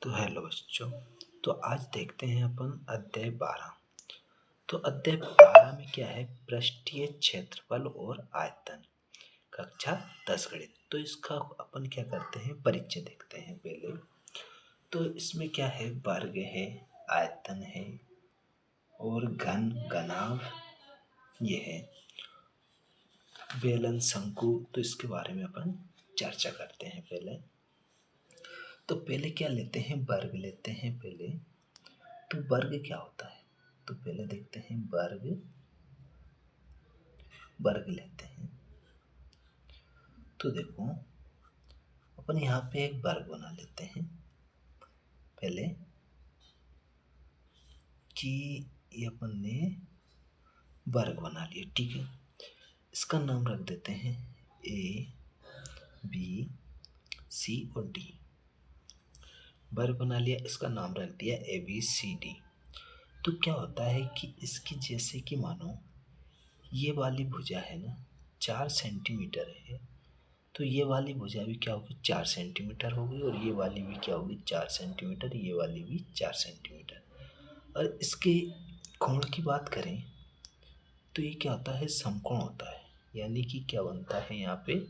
तो हेलो बच्चों। तो आज देखते हैं अपन अध्याय 12। तो अध्याय 12 में क्या है, पृष्ठीय क्षेत्रफल और आयतन, कक्षा 10 गणित। तो इसका अपन क्या करते हैं, परिचय देखते हैं पहले। तो इसमें क्या है, वर्ग है, आयतन है और घन, घनाभ ये है, बेलन, शंकु। तो इसके बारे में अपन चर्चा करते हैं पहले। तो पहले क्या लेते हैं, वर्ग लेते हैं पहले। तो वर्ग क्या होता है, तो पहले देखते हैं वर्ग। वर्ग लेते हैं तो देखो, अपन यहाँ पे एक वर्ग बना लेते हैं पहले कि ये अपन ने वर्ग बना लिया, ठीक है। इसका नाम रख देते हैं ए बी सी और डी। वर्ग बना लिया, इसका नाम रख दिया ए बी सी डी। तो क्या होता है कि इसकी जैसे कि मानो ये वाली भुजा है ना, 4 सेंटीमीटर है, तो ये वाली भुजा भी क्या होगी, 4 सेंटीमीटर होगी, और ये वाली भी क्या होगी, 4 सेंटीमीटर, ये वाली भी 4 सेंटीमीटर। और इसके कोण की बात करें तो ये क्या होता है, समकोण होता है। यानी कि क्या बनता है यहाँ पे,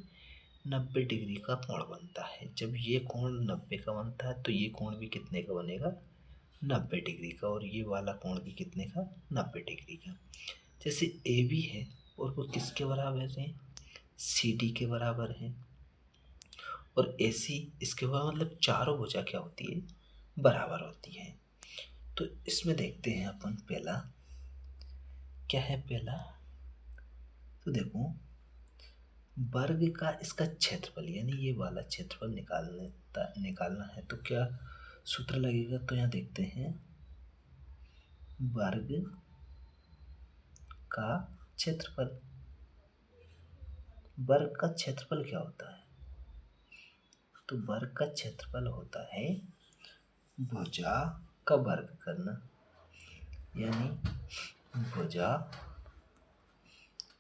90 डिग्री का कोण बनता है। जब ये कोण 90 का बनता है तो ये कोण भी कितने का बनेगा, 90 डिग्री का। और ये वाला कोण भी कितने का, 90 डिग्री का। जैसे ए बी है और वो किसके बराबर है, सी डी के बराबर है। और ए सी इसके बाद मतलब चारों भुजा क्या होती है, बराबर होती है। तो इसमें देखते हैं अपन पहला क्या है, पहला तो देखो, वर्ग का इसका क्षेत्रफल यानी ये वाला क्षेत्रफल निकालना है। तो क्या सूत्र लगेगा, तो यहाँ देखते हैं वर्ग का क्षेत्रफल। वर्ग का क्षेत्रफल क्या होता है, तो वर्ग का क्षेत्रफल होता है भुजा का वर्ग करना, यानी भुजा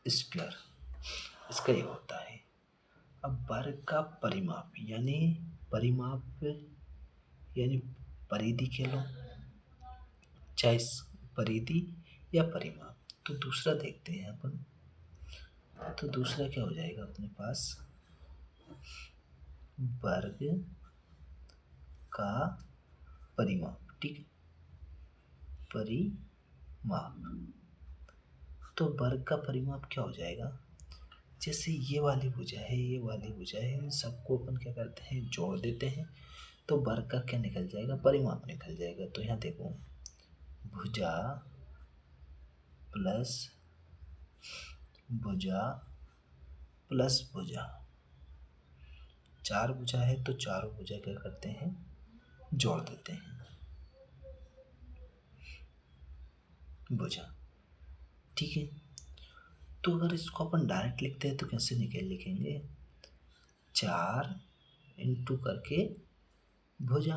स्क्वायर, इसका ये होता है। अब वर्ग का परिमाप यानी परिमाप यानी परिधि कह लो, चाहे परिधि या परिमाप। तो दूसरा देखते हैं अपन। तो दूसरा क्या हो जाएगा अपने पास, वर्ग का परिमाप, ठीक है, परिमाप। तो वर्ग का परिमाप क्या हो जाएगा, जैसे ये वाली भुजा है, ये वाली भुजा है, इन सबको अपन क्या करते हैं, जोड़ देते हैं। तो वर्ग का क्या निकल जाएगा, परिमाप निकल जाएगा। तो यहाँ देखो, भुजा प्लस भुजा प्लस भुजा, 4 भुजा है तो चारों भुजा क्या करते हैं, जोड़ देते हैं भुजा, ठीक है। तो अगर इसको अपन डायरेक्ट लिखते हैं तो कैसे लिखेंगे, 4 इंटू करके भुजा,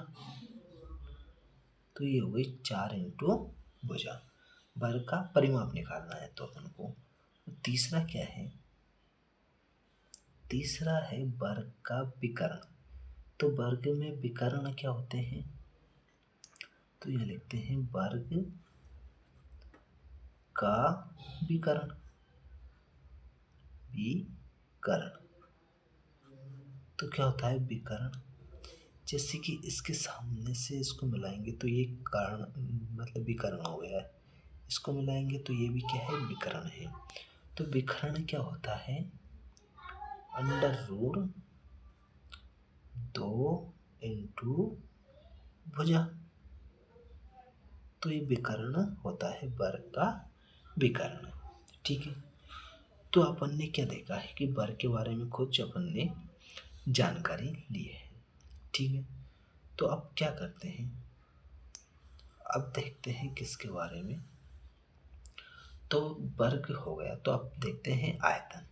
तो ये हो गई 4 इंटू भुजा। वर्ग का परिमाप निकालना है तो अपन को। तीसरा क्या है, तीसरा है वर्ग का विकर्ण। तो वर्ग में विकर्ण क्या होते हैं, तो यह लिखते हैं वर्ग का विकर्ण, विकर्ण। तो क्या होता है विकर्ण, जैसे कि इसके सामने से इसको मिलाएंगे तो ये कारण मतलब विकर्ण हो गया है, इसको मिलाएंगे तो ये भी क्या है, विकर्ण है। तो विकर्ण क्या होता है, अंडर रूट 2 इंटू भुजा। तो ये विकर्ण होता है वर्ग का विकर्ण, ठीक है। तो अपन ने क्या देखा है कि वर्ग के बारे में कुछ अपन ने जानकारी ली है, ठीक है। तो अब क्या करते हैं, अब देखते हैं किसके बारे में। तो वर्ग हो गया, तो अब देखते हैं आयतन।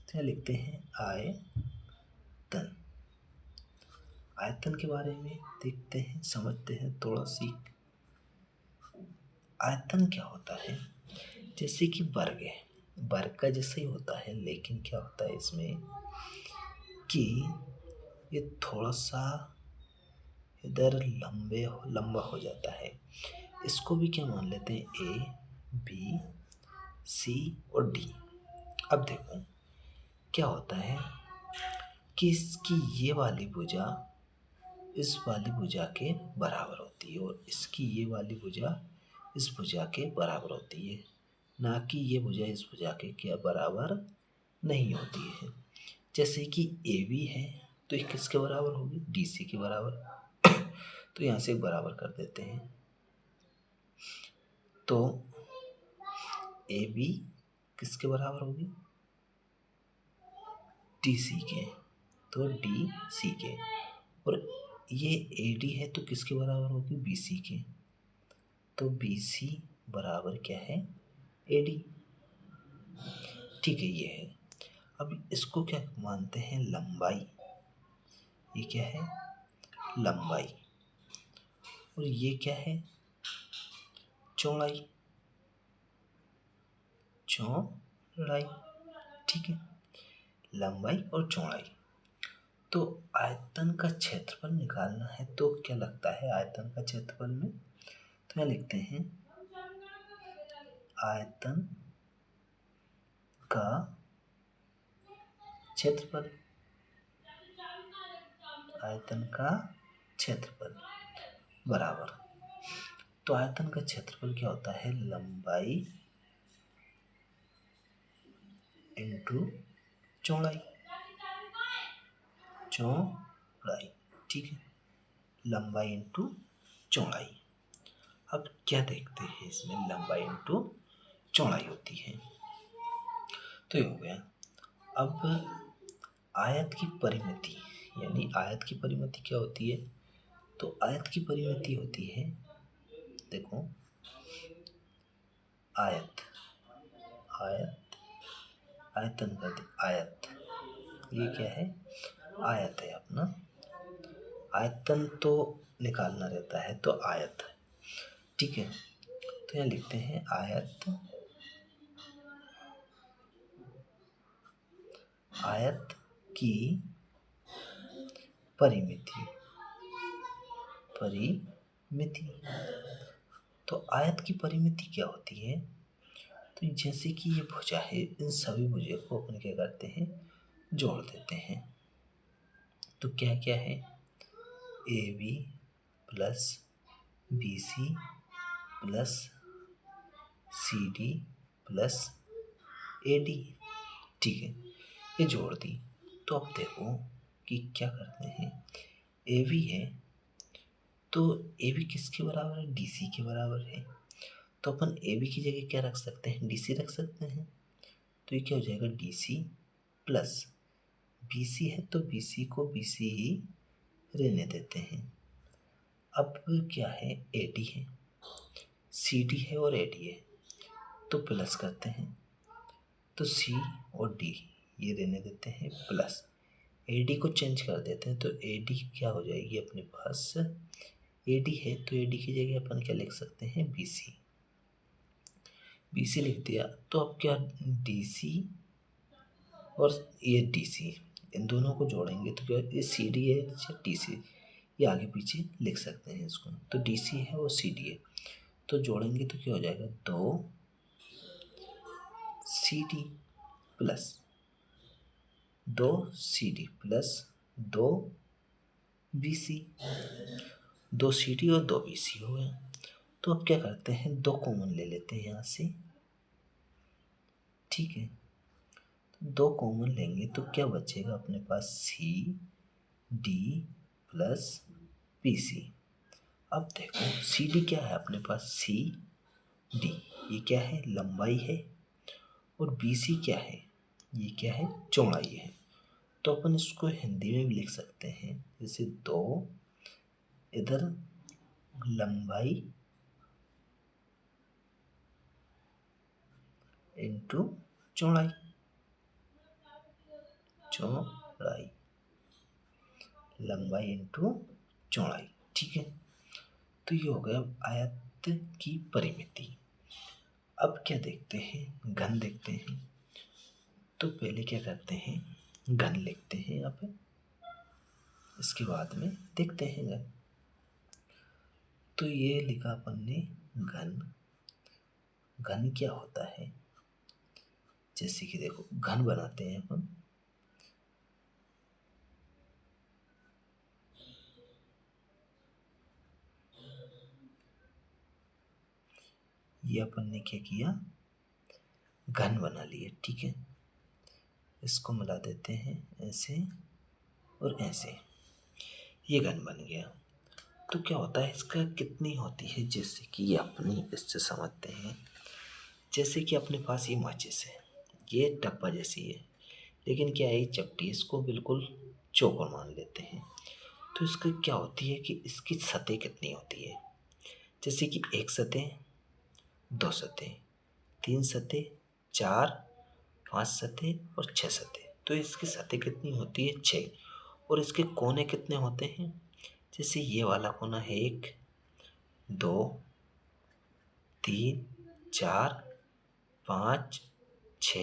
क्या लिखते हैं, आयतन। आयतन के बारे में देखते हैं, समझते हैं थोड़ा सी। आयतन क्या होता है, जैसे कि वर्ग है, वर्ग का जैसे ही होता है, लेकिन क्या होता है इसमें कि ये थोड़ा सा इधर लंबा हो जाता है। इसको भी क्या मान लेते हैं, ए बी सी और डी। अब देखो क्या होता है कि इसकी ये वाली भुजा इस वाली भुजा के बराबर होती है और इसकी ये वाली भुजा इस भुजा के बराबर होती है, ना कि ये भुजा इस भुजा के क्या बराबर नहीं होती है। जैसे कि ए बी है तो ये किसके बराबर होगी, डी सी के बराबर। तो यहाँ से बराबर कर देते हैं। तो ए बी किसके बराबर होगी, डी सी के, तो डी सी के। और ये ए डी है तो किसके बराबर होगी, बी सी के, तो बी सी बराबर क्या है, ए डी। ठीक है, ये है। अब इसको क्या मानते हैं, लंबाई। ये क्या है, लंबाई। और ये क्या है, चौड़ाई। चौड़ाई, ठीक है, लंबाई और चौड़ाई। तो आयतन का क्षेत्रफल निकालना है तो क्या लगता है आयतन का क्षेत्रफल में, तो यहाँ लिखते हैं आयतन का क्षेत्रफल। आयतन का क्षेत्रफल बराबर, तो आयतन का क्षेत्रफल क्या होता है, लंबाई इंटू चौड़ाई। चौड़ाई, ठीक है, लंबाई इंटू चौड़ाई। अब क्या देखते हैं इसमें, लंबाई इंटू चौड़ाई होती है, तो ये हो गया। अब आयत की परिमिति, यानी आयत की परिमिति क्या होती है, तो आयत की परिमिति होती है, देखो आयत, आयत, आयतन का आयत, ये क्या है, आयत है अपना। आयतन तो निकालना रहता है तो आयत, ठीक है। तो यहाँ लिखते हैं आयत, आयत की परिमिति, परिमिति। तो आयत की परिमिति क्या होती है, तो जैसे कि ये भुजा है, इन सभी भुजा को अपन क्या करते हैं, जोड़ देते हैं। तो क्या क्या है, A B plus B C plus C D plus A D, ठीक है, ये जोड़ दी। तो अब देखो कि क्या करते हैं, ए बी है तो ए बी किसके बराबर है, डी सी के बराबर है। तो अपन ए बी की जगह क्या रख सकते हैं, डी सी रख सकते हैं। तो ये क्या हो जाएगा, D C plus B C है तो बी सी को बी सी ही रहने देते हैं। अब क्या है, ए डी है, सी डी है और ए डी है, तो प्लस करते हैं। तो सी और डी ये रहने देते हैं प्लस, ए डी को चेंज कर देते हैं। तो ए डी क्या हो जाएगी अपने पास, ए डी है तो ए डी की जगह अपन क्या लिख सकते हैं, बी सी। बी सी लिख दिया। तो अब क्या, डी सी और ये डी सी, इन दोनों को जोड़ेंगे तो क्या, ये सी डी है या डी सी, ये आगे पीछे लिख सकते हैं इसको। तो डी सी है और सी डी है, तो जोड़ेंगे तो क्या हो जाएगा, दो सी डी प्लस दो सी डी प्लस दो बी सी, दो सी डी और दो बी सी हो गया। तो अब क्या करते हैं, दो कॉमन ले लेते हैं यहाँ से, ठीक है। तो दो कॉमन लेंगे तो क्या बचेगा अपने पास, c D plus B c. अब देखो सी डी क्या है अपने पास, सी डी, ये क्या है, लंबाई है। और बी सी क्या है, ये क्या है, चौड़ाई है। तो अपन इसको हिंदी में भी लिख सकते हैं, जैसे दो, इधर लंबाई इंटू चौड़ाई, चौड़ाई, लंबाई इंटू चौड़ाई, ठीक है। तो ये हो गया आयत की परिमिति। अब क्या देखते हैं, घन देखते हैं। तो पहले क्या करते हैं, घन लिखते हैं यहाँ पे, इसके बाद में देखते हैं घन। तो ये लिखा अपन ने घन। घन क्या होता है, जैसे कि देखो घन बनाते हैं अपन, ये अपन ने क्या किया, घन बना लिए, ठीक है। इसको मिला देते हैं ऐसे और ऐसे, ये घन बन गया। तो क्या होता है, इसका कितनी होती है, जैसे कि अपनी इससे समझते हैं। जैसे कि अपने पास ये माचिस है, ये डब्बा जैसी है, लेकिन क्या है ये चपटी, इसको बिल्कुल चौकोर मान लेते हैं। तो इसकी क्या होती है कि इसकी सतह कितनी होती है, जैसे कि एक सतह, दो सतह, तीन सतह, चार, पांच सतह और छह सतह। तो इसकी सतह कितनी होती है, छः। और इसके कोने कितने होते हैं, जैसे ये वाला कोना है एक, दो, तीन, चार, पाँच, छ,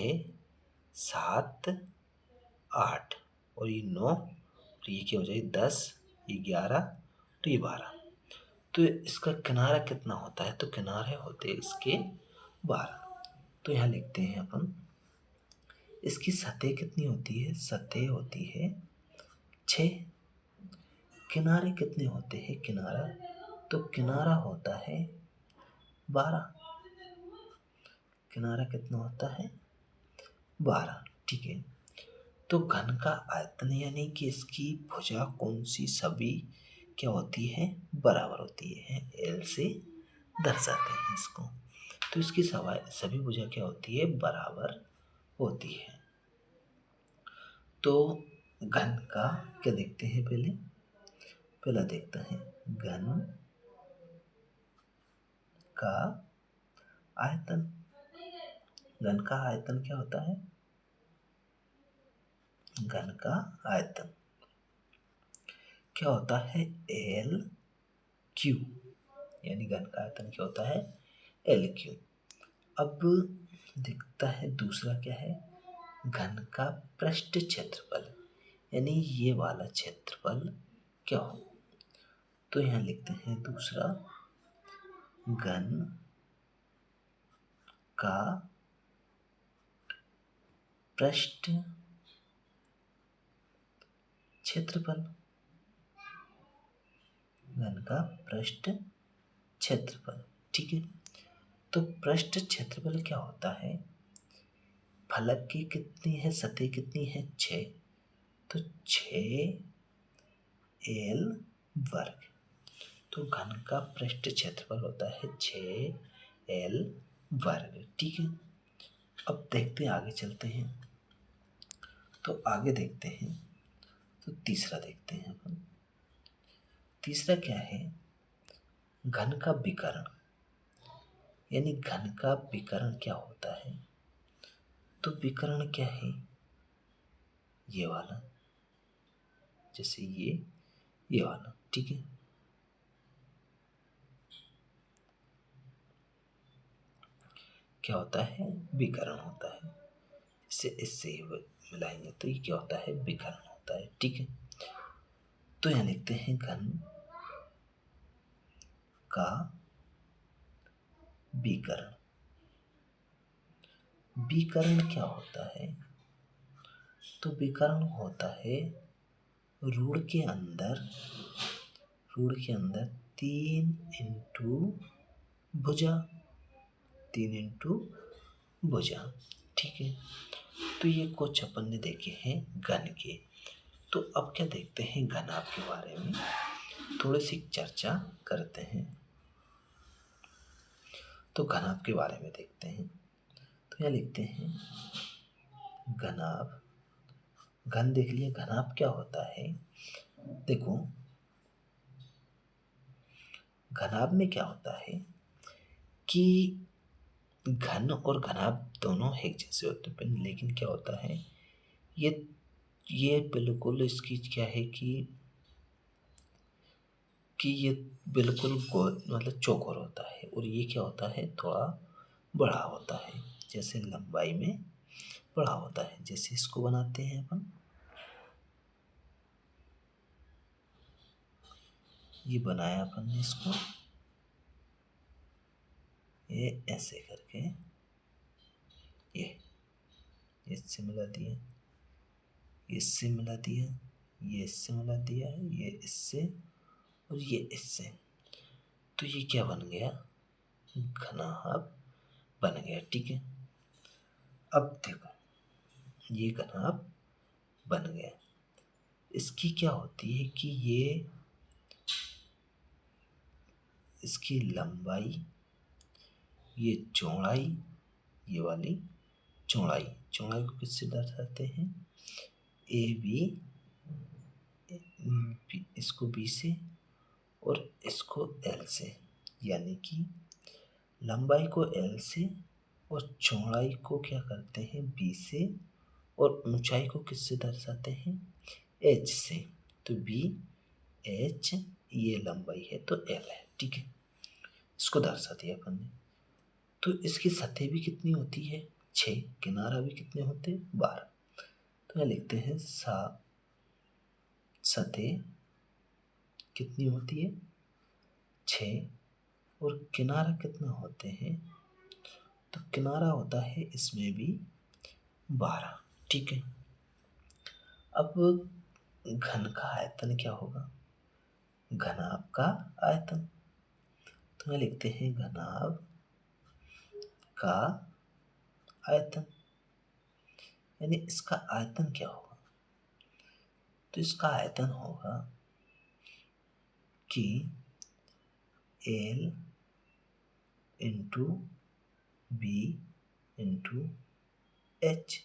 सात, आठ और ये नौ, और ये क्या हो जाएगी 10, ये 11 और ये 12। तो इसका किनारा कितना होता है, तो किनारे होते हैं इसके 12। तो यहाँ लिखते हैं अपन, इसकी सतह कितनी होती है, सतह होती है 6। किनारे कितने होते हैं, किनारा, तो किनारा होता है 12। किनारा कितना होता है 12, ठीक है। तो घन का आयतन यानी कि इसकी भुजा कौन सी, सभी क्या होती है, बराबर होती है, एल से दर्शाते हैं इसको। तो इसकी सभी भुजा क्या होती है, बराबर होती है। तो घन का क्या देखते हैं, पहला देखते हैं घन का आयतन। घन का आयतन क्या होता है, घन का आयतन क्या होता है, एल क्यू, यानी घन का आयतन क्या होता है, एल क्यू। अब दिखता है दूसरा क्या है, घन का पृष्ठ क्षेत्रफल, यानी ये वाला क्षेत्रफल क्या हो। तो यहाँ लिखते हैं दूसरा, घन का पृष्ठ क्षेत्रफल, घन का पृष्ठ क्षेत्रफल, ठीक है। तो पृष्ठ क्षेत्रफल क्या होता है, फलक की कितनी है, सतह कितनी है 6, तो 6 एल वर्ग। तो घन का पृष्ठ क्षेत्रफल होता है 6 एल वर्ग, ठीक है। अब देखते हैं, आगे चलते हैं। तो आगे देखते हैं, तो तीसरा देखते हैं अपन। तीसरा क्या है, घन का विकर्ण, यानी घन का विकर्ण क्या होता है। तो विकर्ण क्या है, ये वाला, जैसे ये वाला, ठीक है। क्या होता है, विकर्ण होता है। इससे इससे मिलाएंगे तो ये क्या होता है, विकर्ण होता है, ठीक है। तो यहाँ लिखते हैं घन का विकर्ण। विकर्ण क्या होता है, तो विकर्ण होता है रूढ़ के अंदर 3 इंटू भुजा, 3 इंटू भुजा, ठीक है। तो ये कुछ अपन ने देखे हैं घन के। तो अब क्या देखते हैं, घनाभ के बारे में थोड़ी सी चर्चा करते हैं। तो घनाभ के बारे में देखते हैं। तो यहाँ लिखते हैं घनाभ। घन देख लिया, घनाभ क्या होता है, देखो घनाभ में क्या होता है कि घन और घनाभ दोनों एक जैसे होते हैं, लेकिन क्या होता है, ये ये बिल्कुल इसकी क्या है कि ये बिल्कुल मतलब चौकोर होता है, और ये क्या होता है, थोड़ा बड़ा होता है, जैसे लंबाई में बड़ा होता है। जैसे इसको बनाते हैं अपन, ये बनाया अपन ने इसको, ये ऐसे करके ये इससे मिला दिया, इससे मिला दिया, ये इससे मिला दिया, ये इससे और ये इससे। तो ये क्या बन गया? घनाभ बन गया। ठीक है, अब देखो ये घनाभ बन गया। इसकी क्या होती है कि ये इसकी लंबाई, ये चौड़ाई, ये वाली चौड़ाई, चौड़ाई को किससे दर्शाते हैं? ए बी, इसको बी से और इसको एल से, यानी कि लंबाई को एल से और चौड़ाई को क्या करते हैं? बी से, और ऊंचाई को किससे दर्शाते हैं? एच से। तो बी एच, ये लंबाई है तो एल है। ठीक है, इसको दर्शा दिया अपन ने। तो इसकी सतह भी कितनी होती है? 6। किनारा भी कितने होते हैं? 12। तो यहाँ लिखते हैं सतह कितनी होती है? 6। और किनारा कितना होते हैं? तो किनारा होता है इसमें भी 12। ठीक है, अब घन का आयतन क्या होगा? घनाभ का आयतन। तो यहाँ लिखते हैं घनाभ का आयतन, यानी इसका आयतन क्या होगा? तो इसका आयतन होगा कि L into B into H,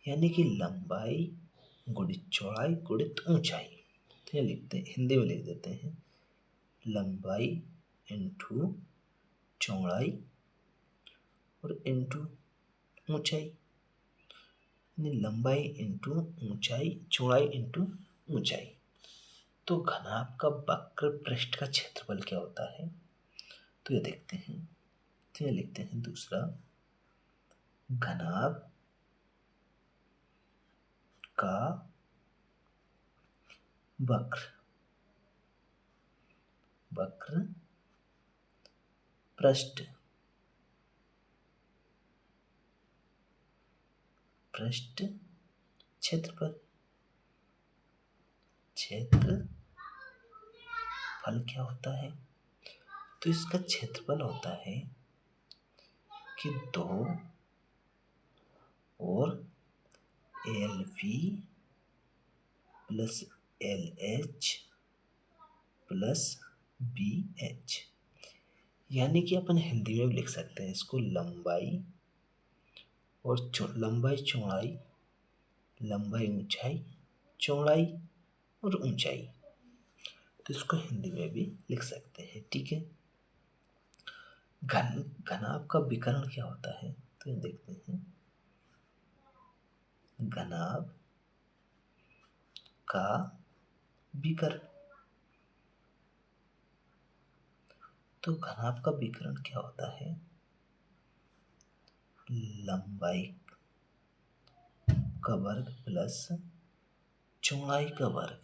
यानी कि लंबाई गुणित चौड़ाई गुणित ऊंचाई। तो ये लिखते हैं, हिंदी में लिख देते हैं, लंबाई इंटू चौड़ाई और इंटू ऊंचाई, यानी लंबाई इंटू ऊंचाई, चौड़ाई इंटू ऊंचाई। तो घनाभ का वक्र पृष्ठ का क्षेत्रफल क्या होता है? तो ये देखते हैं। तो ये लिखते हैं दूसरा, घनाभ का वक्र पृष्ठ क्षेत्रफल क्या होता है? तो इसका क्षेत्रफल होता है कि 2 और L V plus L H plus B H, यानी कि अपन हिंदी में भी लिख सकते हैं इसको, लंबाई और लंबाई चौड़ाई, लंबाई ऊंचाई, चौड़ाई और ऊंचाई। तो इसको हिंदी में भी लिख सकते हैं। ठीक है, घनाभ का विकर्ण क्या होता है? तो ये देखते हैं, घनाभ का विकर्ण। तो घनाभ का विकर्ण क्या होता है? लंबाई का वर्ग प्लस चौड़ाई का वर्ग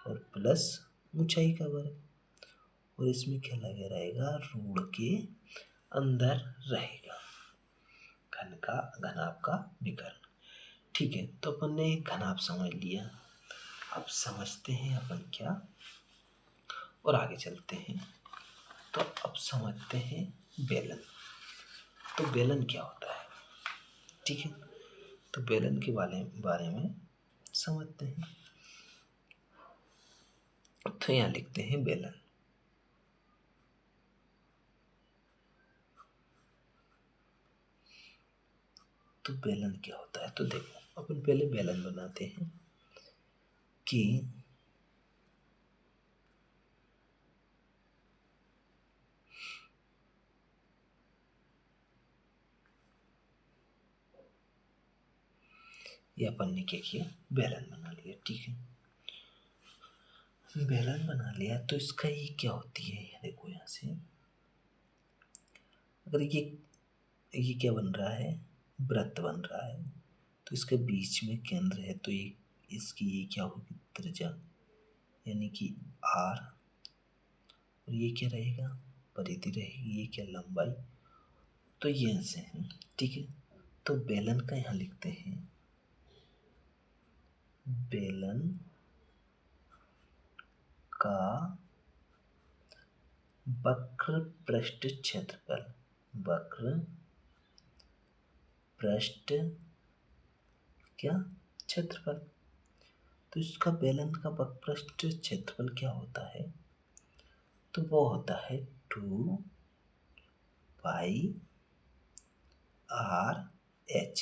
और प्लस ऊंचाई का वर्ग, और इसमें क्या लगे रहेगा? ऋण के अंदर रहेगा। घनाभ का विकर्ण। ठीक है, तो अपन ने घनाभ समझ लिया। अब समझते हैं अपन क्या, और आगे चलते हैं। तो अब समझते हैं बेलन। तो बेलन क्या होता है? ठीक है, तो बेलन के बारे में समझते हैं। तो यहाँ लिखते हैं बेलन। तो बेलन क्या होता है? तो देखो, अपन पहले बेलन बनाते हैं कि ये अपन ने क्या किया? बेलन बना लिया। ठीक है, बेलन बना लिया, तो इसका ये क्या होती है? ये देखो, यहाँ से अगर ये क्या बन रहा है? वृत्त बन रहा है। तो इसके बीच में केंद्र है, तो ये इसकी ये क्या होगी? त्रिज्या, यानी कि आर। और ये क्या रहेगा? परिधि रहेगी, ये क्या लंबाई, तो ये ऐसे है। ठीक है, तो बेलन का यहाँ लिखते हैं, बेलन का वक्र पृष्ठ क्षेत्रफल, वक्र पृष्ठ क्या क्षेत्रफल, तो इसका बेलन का वक्र पृष्ठ क्षेत्रफल क्या होता है, तो वो होता है 2πr/h,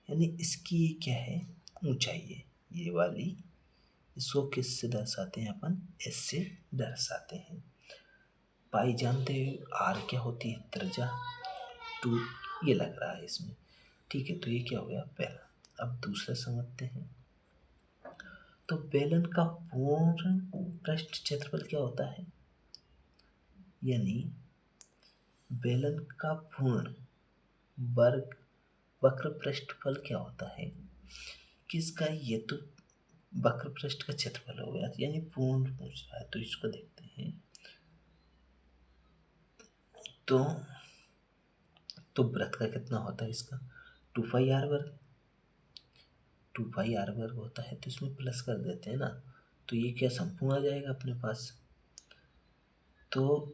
यानी इसकी क्या है ऊंचाई है, ये वाली, इसको किससे दर्शाते हैं अपन, एस से दर्शाते हैं। पाई जानते हैं, आर क्या होती है त्रिज्या, 2 ये लग रहा है इसमें। ठीक है, तो ये क्या हो गया पहला। अब दूसरा समझते हैं। तो बेलन का पूर्ण पृष्ठ क्षेत्रफल क्या होता है, यानी बेलन का पूर्ण वर्ग वक्र पृष्ठफल क्या होता है, किसका, ये तो वक्र पृष्ठ का क्षेत्रफल हो गया, यानी पूर्ण पूछ रहा है, तो इसको देखते हैं। तो वृत्त का कितना होता है इसका, 2πr², 2πr² होता है, तो इसमें प्लस कर देते हैं ना, तो ये क्या संपूर्ण आ जाएगा अपने पास। तो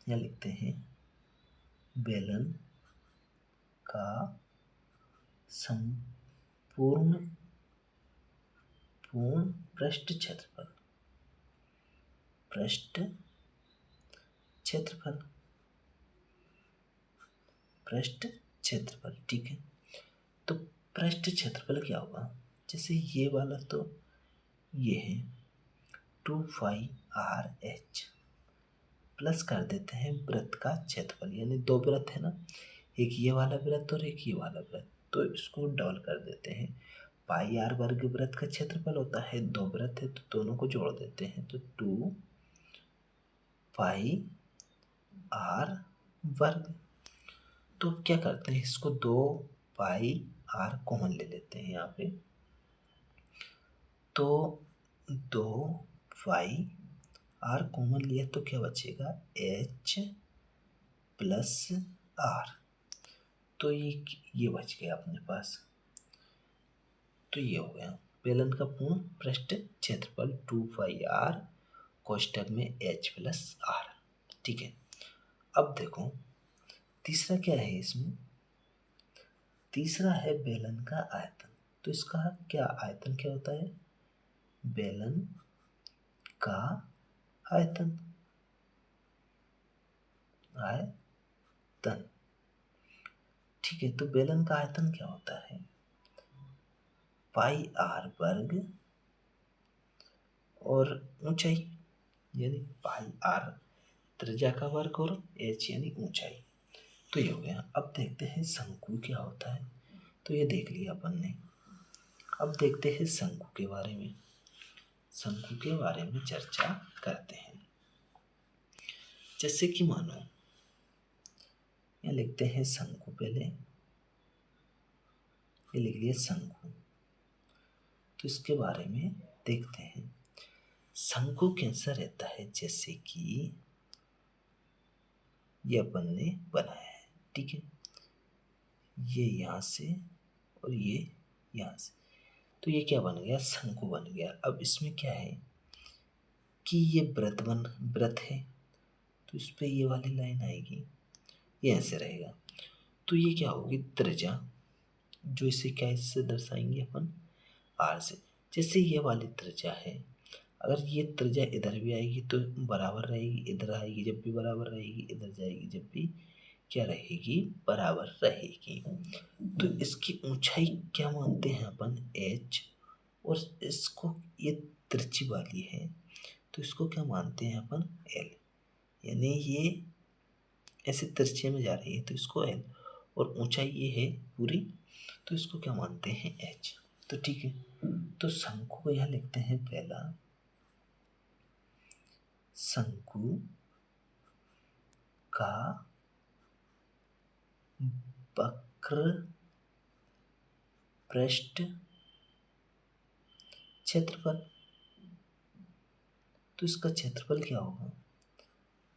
यहाँ लिखते हैं बेलन का संपूर्ण पूर्ण पृष्ठ क्षेत्रफल, पृष्ठ क्षेत्रफल, पृष्ठ क्षेत्रफल। ठीक है, तो पृष्ठ क्षेत्रफल क्या होगा, जैसे ये वाला तो ये है 2πr/h, प्लस कर देते हैं वृत्त का क्षेत्रफल, यानी दो वृत्त है ना, एक ये वाला वृत्त और एक ये वाला वृत्त, तो इसको डबल कर देते हैं। πr² वृत्त का क्षेत्रफल होता है, दो वृत्त है तो दोनों को जोड़ देते हैं, तो 2πr²। तो क्या करते हैं, इसको 2πr कॉमन ले लेते हैं यहाँ पे, तो 2πr कॉमन लिया तो क्या बचेगा, h प्लस r, तो ये बच गया अपने पास। तो ये हो गया बेलन का पूर्ण पृष्ठ क्षेत्रफल 2πr कोष्ठक में h प्लस r। ठीक है, अब देखो तीसरा क्या है इसमें, तीसरा है बेलन का आयतन। तो इसका क्या आयतन क्या होता है, बेलन का आयतन, आयतन। ठीक है, तो बेलन का आयतन क्या होता है, πr² और ऊंचाई, यानी πr त्रिज्या का वर्ग और h यानी ऊंचाई, तो ये हो गया। अब देखते हैं शंकु क्या होता है, तो ये देख लिया अपन ने। अब देखते हैं शंकु के बारे में, शंकु के बारे में चर्चा करते हैं। जैसे कि मानो यहाँ लिखते हैं शंकु, पहले ये लिख लिया शंकु, तो इसके बारे में देखते हैं। शंकु कैसा रहता है, जैसे कि ये अपन ने बनाया है, ठीक है, ये यहाँ से और ये यहाँ से, तो ये क्या बन गया, शंकु बन गया। अब इसमें क्या है कि ये व्रत है, तो इस पे ये वाली लाइन आएगी, ये ऐसे रहेगा, तो ये क्या होगी त्रिज्या, जो इसे क्या इससे दर्शाएंगे अपन आर से। जैसे ये वाली त्रिज्या है, अगर ये त्रिज्या इधर भी आएगी तो बराबर रहेगी, इधर आएगी जब भी बराबर रहेगी, इधर जाएगी जब भी क्या रहेगी, बराबर रहेगी। तो इसकी ऊंचाई क्या मानते हैं अपन, h, और इसको ये तिरछी वाली है तो इसको क्या मानते हैं अपन, l, यानी ये ऐसे तिरछे में जा रही है तो इसको l, और ऊंचाई ये है पूरी तो इसको क्या मानते हैं, h। तो ठीक है, तो शंकु को यहाँ लिखते हैं पहला, शंकु का वक्र पृष्ठ क्षेत्रफल। तो इसका क्षेत्रफल क्या होगा,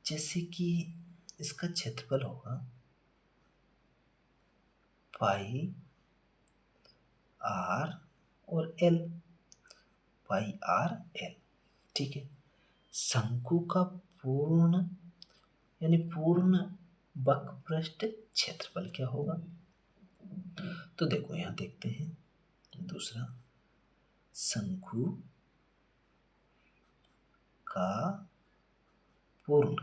जैसे कि इसका क्षेत्रफल होगा पाई आर और एल, पाई आर एल। ठीक है, शंकु का पूर्ण यानी पूर्ण वक्रपृष्ठ क्षेत्रफल क्या होगा? तो देखो यहां देखते हैं, दूसरा शंकु का पूर्ण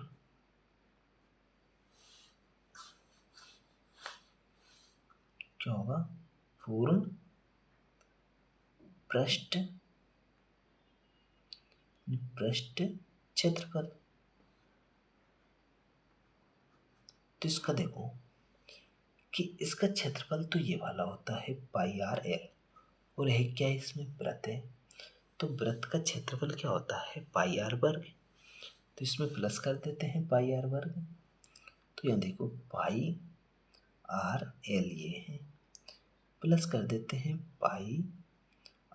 क्या होगा? पूर्ण पृष्ठ क्षेत्रफल। तो इसका देखो कि इसका क्षेत्रफल तो ये वाला होता है पाई आर एल, और है क्या, इसमें वृत्त है, तो वृत्त का क्षेत्रफल क्या होता है? पाई आर वर्ग। तो इसमें प्लस कर देते हैं पाई आर वर्ग। तो यहाँ देखो पाई आर एल ये है, प्लस कर देते हैं पाई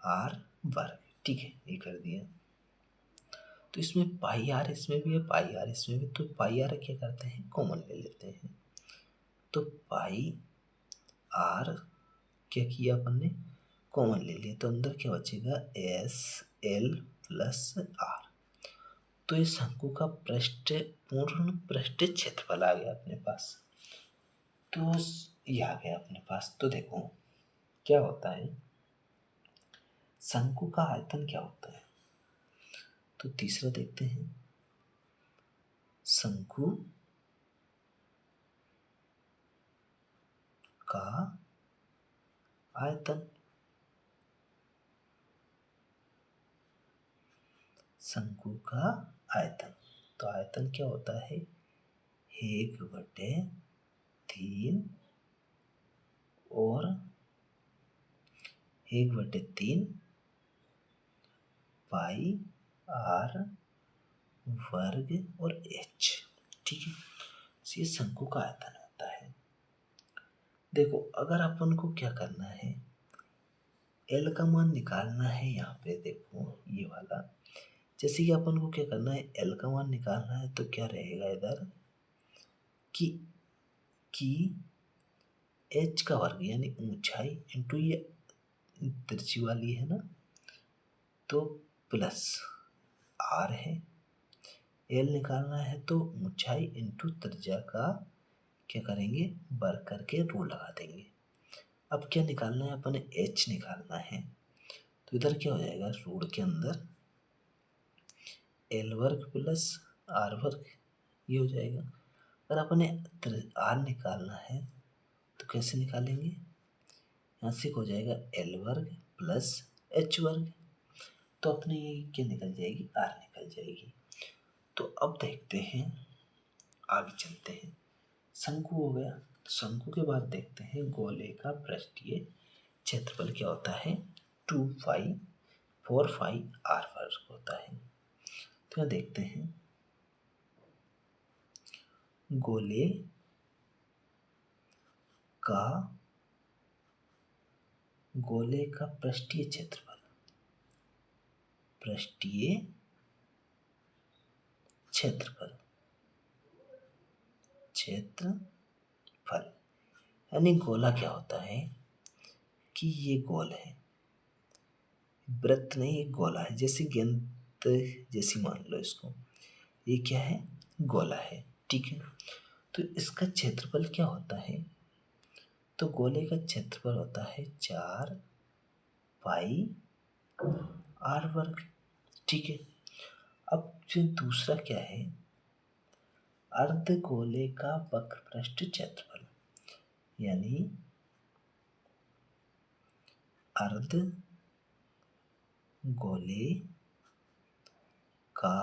आर वर्ग। ठीक है, ये कर दिया। तो इसमें पाई आर इसमें भी है, पाई आर इसमें भी, तो पाई आर क्या करते हैं? कॉमन ले लेते हैं। तो पाई आर क्या किया अपन ने? कॉमन ले लिया, तो अंदर क्या बचेगा? S L plus R. तो इस शंकु का पूर्ण पृष्ठ क्षेत्रफल आ गया अपने पास। तो ये आ गया अपने पास। तो देखो क्या होता है, शंकु का आयतन क्या होता है? तो तीसरा देखते हैं, शंकु का आयतन। शंकु का आयतन, तो आयतन क्या होता है? 1/3 और 1/3 पाई आर वर्ग और एच। ठीक है, ये शंकु का आयतन होता है। देखो अगर अपन को क्या करना है, एल का मान निकालना है, यहाँ पे देखो ये वाला, जैसे कि अपन को क्या करना है, एल का मान निकालना है, तो क्या रहेगा इधर कि एच का वर्ग यानी ऊंचाई इंटू ये तिरछी वाली है ना, तो प्लस आर है। एल निकालना है तो ऊंचाई इंटू त्रिज्या का क्या करेंगे? वर्ग करके रूल लगा देंगे। अब क्या निकालना है अपन? एच निकालना है। तो इधर क्या हो जाएगा? रूल के अंदर एल वर्ग प्लस आर वर्ग, ये हो जाएगा। अगर अपने आर निकालना है तो कैसे निकालेंगे? यहाँ से हो जाएगा एल वर्ग प्लस एच वर्ग, तो अपने ये क्या निकल जाएगी? आर निकल जाएगी। तो अब देखते हैं, आगे चलते हैं। शंकु हो गया, तो शंकु के बाद देखते हैं गोले का पृष्ठीय क्षेत्रफल क्या होता है? 2π/4π आर वर्ग होता है। तो यहाँ देखते हैं गोले का पृष्ठीय क्षेत्रफल, क्षेत्रफल यानी गोला क्या होता है कि ये गोल है, वृत्त नहीं, एक गोला है, जैसे गेंद जैसी मान लो इसको, ये क्या है? गोला है। ठीक है, तो इसका क्षेत्रफल क्या होता है? तो गोले का क्षेत्रफल होता है 4π/r वर्ग। ठीक है, अब जो दूसरा क्या है, अर्धगोले का वक्रपृष्ठ क्षेत्रफल, यानी अर्धगोले का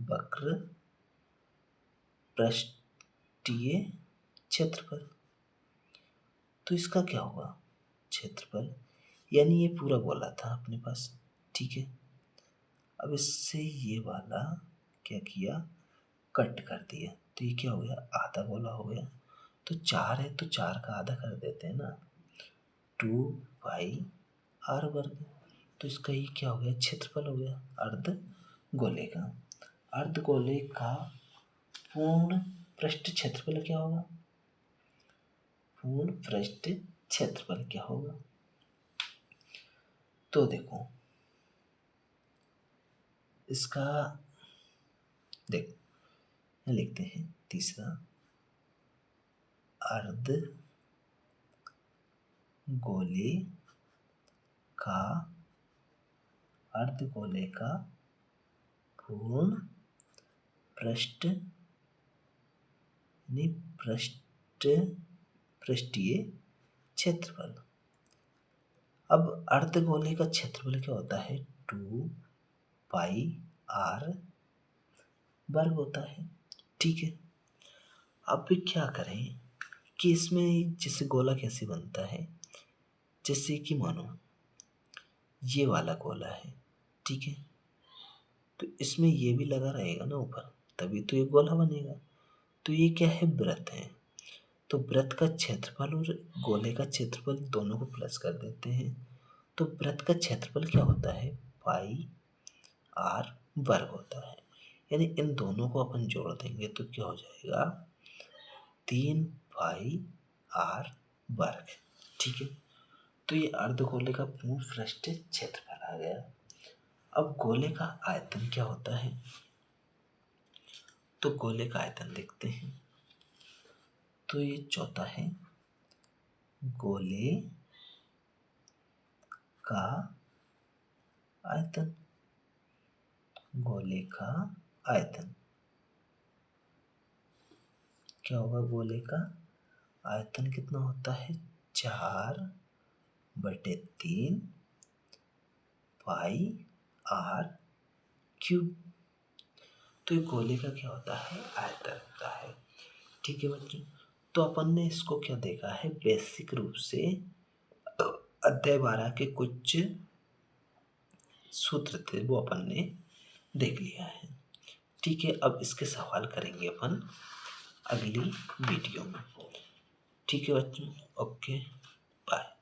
वक्रपृष्ठीय क्षेत्रफल। तो इसका क्या होगा? क्षेत्रफल यानी ये पूरा गोला था अपने पास। ठीक है, अब इससे ये वाला क्या किया? कट कर दिया, तो ये क्या हो गया? आधा गोला हो गया। तो 4 है तो 4 का आधा कर देते हैं ना, 2π/r वर्ग। तो इसका ये क्या हो गया? क्षेत्रफल हो गया अर्ध गोले का। अर्धगोले का पूर्ण पृष्ठ क्षेत्रफल क्या होगा? पूर्ण पृष्ठ क्षेत्रफल क्या होगा? तो देखो इसका देख लिखते हैं तीसरा, अर्ध गोले का पूर्ण पृष्ठ पृष्ठीय क्षेत्रफल। अब अर्धगोले का क्षेत्रफल क्या होता है? 2πr वर्ग होता है। ठीक है, अब क्या करें कि इसमें जैसे गोला कैसे बनता है, जैसे कि मानो ये वाला गोला है, ठीक है, तो इसमें ये भी लगा रहेगा ना ऊपर, तभी तो ये गोला बनेगा। तो ये क्या है? वृत्त है। तो वृत्त का क्षेत्रफल और गोले का क्षेत्रफल दोनों को प्लस कर देते हैं। तो वृत्त का क्षेत्रफल क्या होता है? पाई आर वर्ग होता है। यानी इन दोनों को अपन जोड़ देंगे तो क्या हो जाएगा? 3πr वर्ग। ठीक है, तो ये अर्धगोले का पूर्ण पृष्ठ क्षेत्रफल आ गया। अब गोले का आयतन क्या होता है? तो गोले का आयतन देखते हैं। तो ये चौथा है, गोले का आयतन। गोले का आयतन क्या होगा? गोले का आयतन कितना होता है? 4/3 पाई आर क्यूब। तो ये गोले का क्या होता है? आयतन होता है। ठीक है बच्चों, तो अपन ने इसको क्या देखा है? बेसिक रूप से अध्याय 12 के कुछ सूत्र थे वो अपन ने देख लिया है। ठीक है, अब इसके सवाल करेंगे अपन अगली वीडियो में। ठीक है बच्चों, ओके बाय।